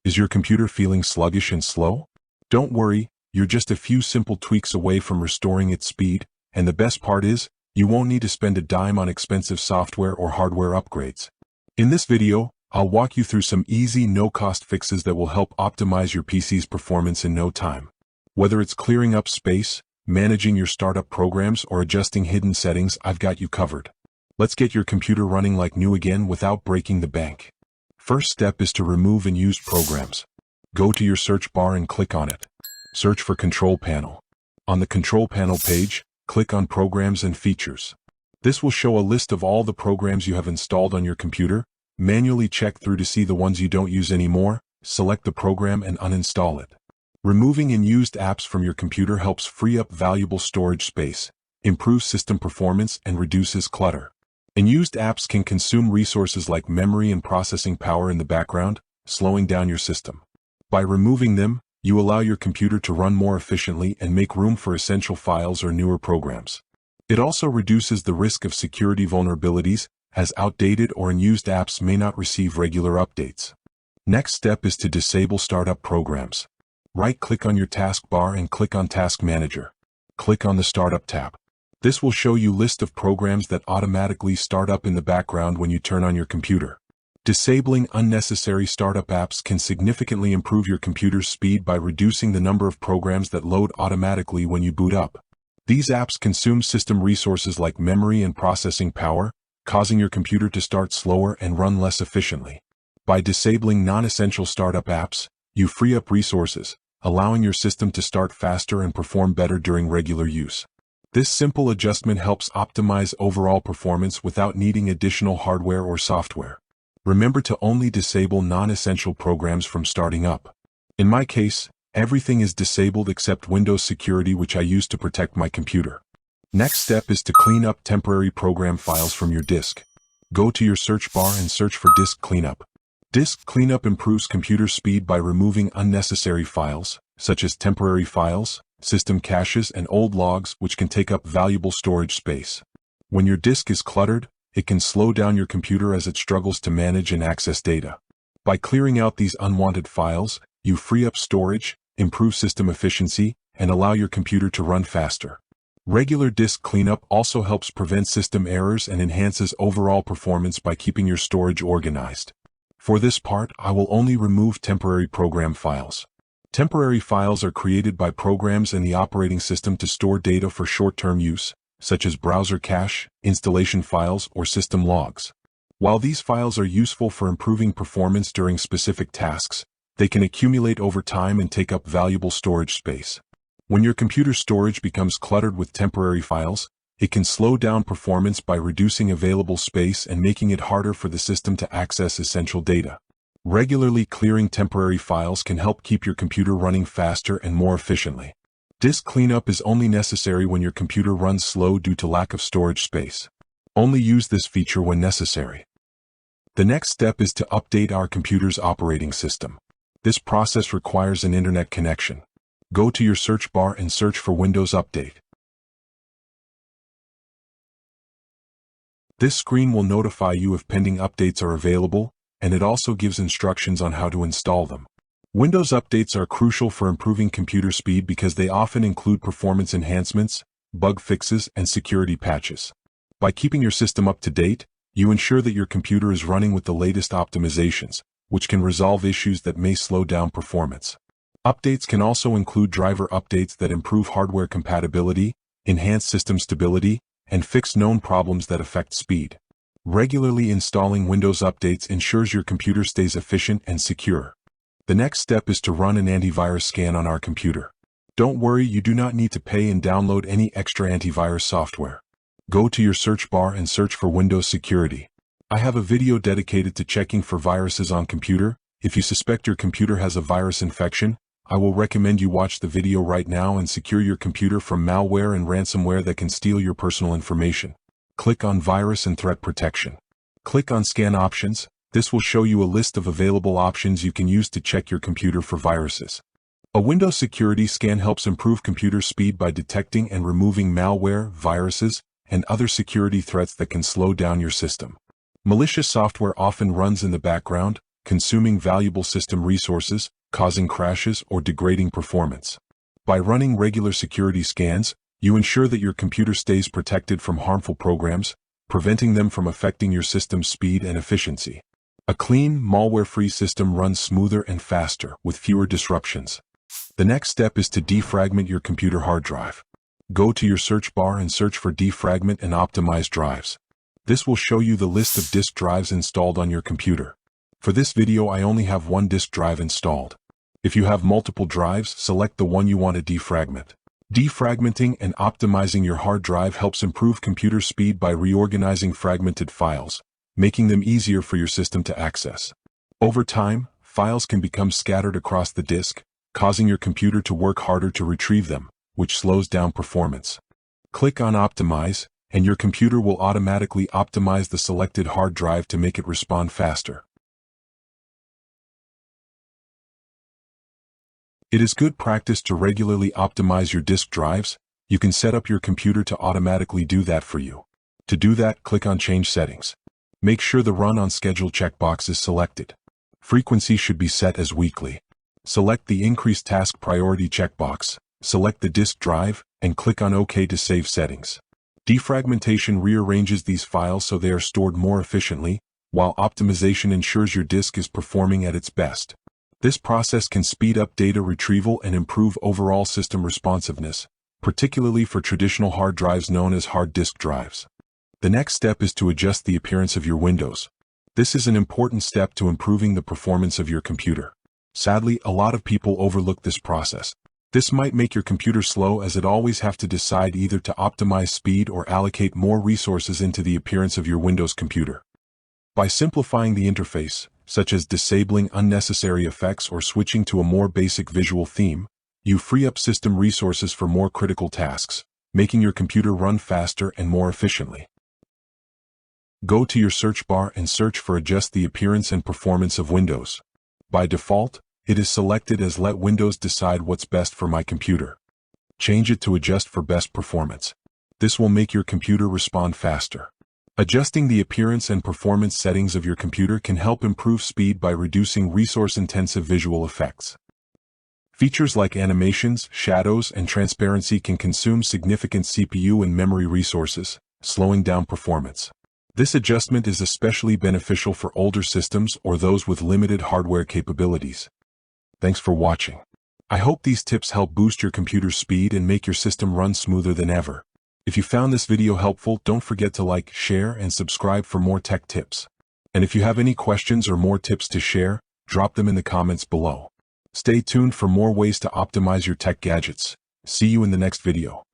Is your computer feeling sluggish and slow? Don't worry, you're just a few simple tweaks away from restoring its speed, and the best part is, you won't need to spend a dime on expensive software or hardware upgrades. In this video, I'll walk you through some easy, no-cost fixes that will help optimize your PC's performance in no time. Whether it's clearing up space, managing your startup programs, or adjusting hidden settings, I've got you covered. Let's get your computer running like new again without breaking the bank. First step is to remove unused programs. Go to your search bar and click on it. Search for Control Panel. On the Control Panel page, click on Programs and Features. This will show a list of all the programs you have installed on your computer. Manually check through to see the ones you don't use anymore, select the program and uninstall it. Removing unused apps from your computer helps free up valuable storage space, improves system performance, and reduces clutter. Unused apps can consume resources like memory and processing power in the background, slowing down your system. By removing them, you allow your computer to run more efficiently and make room for essential files or newer programs. It also reduces the risk of security vulnerabilities, as outdated or unused apps may not receive regular updates. Next step is to disable startup programs. Right-click on your taskbar and click on Task Manager. Click on the Startup tab. This will show you a list of programs that automatically start up in the background when you turn on your computer. Disabling unnecessary startup apps can significantly improve your computer's speed by reducing the number of programs that load automatically when you boot up. These apps consume system resources like memory and processing power, causing your computer to start slower and run less efficiently. By disabling non-essential startup apps, you free up resources, allowing your system to start faster and perform better during regular use. This simple adjustment helps optimize overall performance without needing additional hardware or software. Remember to only disable non-essential programs from starting up. In my case, everything is disabled except Windows Security, which I use to protect my computer. Next step is to clean up temporary program files from your disk. Go to your search bar and search for Disk Cleanup. Disk Cleanup improves computer speed by removing unnecessary files, such as temporary files, system caches, and old logs, which can take up valuable storage space. When your disk is cluttered, it can slow down your computer as it struggles to manage and access data. By clearing out these unwanted files, you free up storage, improve system efficiency, and allow your computer to run faster. Regular disk cleanup also helps prevent system errors and enhances overall performance by keeping your storage organized. For this part, I will only remove temporary program files. Temporary files are created by programs and the operating system to store data for short-term use, such as browser cache, installation files, or system logs. While these files are useful for improving performance during specific tasks, they can accumulate over time and take up valuable storage space. When your computer storage becomes cluttered with temporary files, it can slow down performance by reducing available space and making it harder for the system to access essential data. Regularly clearing temporary files can help keep your computer running faster and more efficiently. Disk cleanup is only necessary when your computer runs slow due to lack of storage space. Only use this feature when necessary. The next step is to update our computer's operating system. This process requires an internet connection. Go to your search bar and search for Windows Update. This screen will notify you if pending updates are available, and it also gives instructions on how to install them. Windows updates are crucial for improving computer speed because they often include performance enhancements, bug fixes, and security patches. By keeping your system up to date, you ensure that your computer is running with the latest optimizations, which can resolve issues that may slow down performance. Updates can also include driver updates that improve hardware compatibility, enhance system stability, and fix known problems that affect speed. Regularly installing Windows updates ensures your computer stays efficient and secure. The next step is to run an antivirus scan on our computer. Don't worry, you do not need to pay and download any extra antivirus software. Go to your search bar and search for Windows Security. I have a video dedicated to checking for viruses on computer. If you suspect your computer has a virus infection, I will recommend you watch the video right now and secure your computer from malware and ransomware that can steal your personal information. Click on Virus and Threat Protection. Click on Scan Options. This will show you a list of available options you can use to check your computer for viruses. A Windows security scan helps improve computer speed by detecting and removing malware, viruses, and other security threats that can slow down your system. Malicious software often runs in the background, consuming valuable system resources, causing crashes or degrading performance. By running regular security scans, you ensure that your computer stays protected from harmful programs, preventing them from affecting your system's speed and efficiency. A clean, malware-free system runs smoother and faster, with fewer disruptions. The next step is to defragment your computer hard drive. Go to your search bar and search for defragment and optimize drives. This will show you the list of disk drives installed on your computer. For this video, I only have one disk drive installed. If you have multiple drives, select the one you want to defragment. Defragmenting and optimizing your hard drive helps improve computer speed by reorganizing fragmented files, making them easier for your system to access. Over time, files can become scattered across the disk, causing your computer to work harder to retrieve them, which slows down performance. Click on Optimize, and your computer will automatically optimize the selected hard drive to make it respond faster. It is good practice to regularly optimize your disk drives. You can set up your computer to automatically do that for you. To do that, click on Change Settings. Make sure the Run on Schedule checkbox is selected. Frequency should be set as weekly. Select the Increase Task Priority checkbox, select the disk drive, and click on OK to save settings. Defragmentation rearranges these files so they are stored more efficiently, while optimization ensures your disk is performing at its best. This process can speed up data retrieval and improve overall system responsiveness, particularly for traditional hard drives known as hard disk drives. The next step is to adjust the appearance of your windows. This is an important step to improving the performance of your computer. Sadly, a lot of people overlook this process. This might make your computer slow, as it always have to decide either to optimize speed or allocate more resources into the appearance of your Windows computer. By simplifying the interface, such as disabling unnecessary effects or switching to a more basic visual theme, you free up system resources for more critical tasks, making your computer run faster and more efficiently. Go to your search bar and search for Adjust the appearance and performance of Windows. By default, it is selected as Let Windows decide what's best for my computer. Change it to Adjust for best performance. This will make your computer respond faster. Adjusting the appearance and performance settings of your computer can help improve speed by reducing resource-intensive visual effects. Features like animations, shadows, and transparency can consume significant CPU and memory resources, slowing down performance. This adjustment is especially beneficial for older systems or those with limited hardware capabilities. Thanks for watching. I hope these tips help boost your computer's speed and make your system run smoother than ever. If you found this video helpful, don't forget to like, share, and subscribe for more tech tips. And if you have any questions or more tips to share, drop them in the comments below. Stay tuned for more ways to optimize your tech gadgets. See you in the next video.